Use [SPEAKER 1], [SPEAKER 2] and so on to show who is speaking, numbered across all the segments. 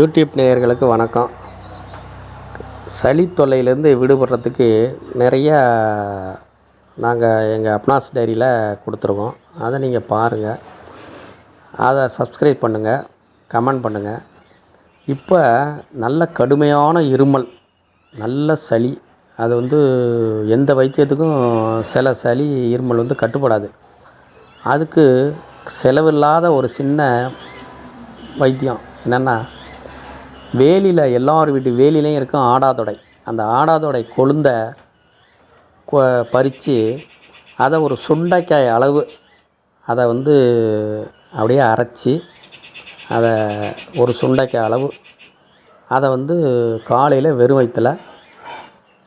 [SPEAKER 1] YouTube நேயர்களுக்கு வணக்கம். சளி தொல்லையிலேருந்து விடுபடுறதுக்கு நிறையா நாங்கள் எங்கள் அப்னாஸ் டைரியில் கொடுத்துருக்கோம். அதை நீங்கள் பாருங்கள், அதை சப்ஸ்கிரைப் பண்ணுங்கள், கமெண்ட் பண்ணுங்கள். இப்போ நல்ல கடுமையான இருமல், நல்ல சளி, அது எந்த வைத்தியத்துக்கும் சில சளி இருமல் கட்டுப்படாது. அதுக்கு செலவில்லாத ஒரு சின்ன வைத்தியம் என்னென்னா, வேலியில் எல்லார் வீட்டு வேலிலையும் இருக்கும் ஆடாதொடை. அந்த ஆடாதொடை கொழுந்தை பறித்து அதை ஒரு சுண்டைக்காய் அளவு அதை அப்படியே அரைச்சி, அதை ஒரு சுண்டைக்காய் அளவு அதை காலையில் வெறும் வயிற்றில்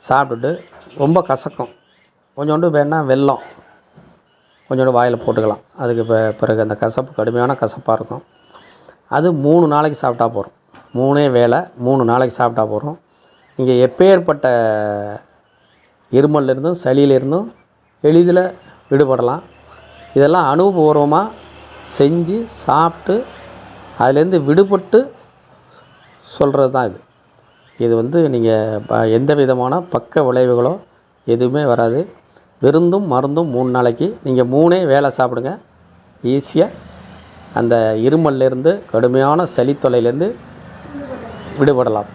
[SPEAKER 1] சாப்பிட்டுட்டு, ரொம்ப கசக்கும், கொஞ்சோண்டு வேணால் வெல்லம் கொஞ்சோண்டு வாயில் போட்டுக்கலாம். அதுக்கு பிறகு அந்த கசப்பு கடுமையான கசப்பாக இருக்கும். அது 3 நாளைக்கு சாப்பிட்டா போதும். 3 வேளை 3 நாளைக்கு சாப்பிட்டா போதும். நீங்கள் எப்பேற்பட்ட இருமல்லிருந்தும் சளியிலிருந்தும் எளிதில் விடுபடலாம். இதெல்லாம் அனுபவபூர்வமாக செஞ்சு சாப்பிட்டு அதிலேருந்து விடுபட்டு சொல்கிறது தான் இது. இது நீங்கள் எந்த விதமான பக்க விளைவுகளோ எதுவுமே வராது. விருந்தும் மருந்தும் 3 நாளைக்கு நீங்கள் 3 வேளை சாப்பிடுங்க. ஈஸியாக அந்த இருமல்லிருந்து, கடுமையான சளி தொல்லையிலேருந்து விடுபடலாம்.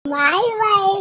[SPEAKER 2] பாய் பாய்.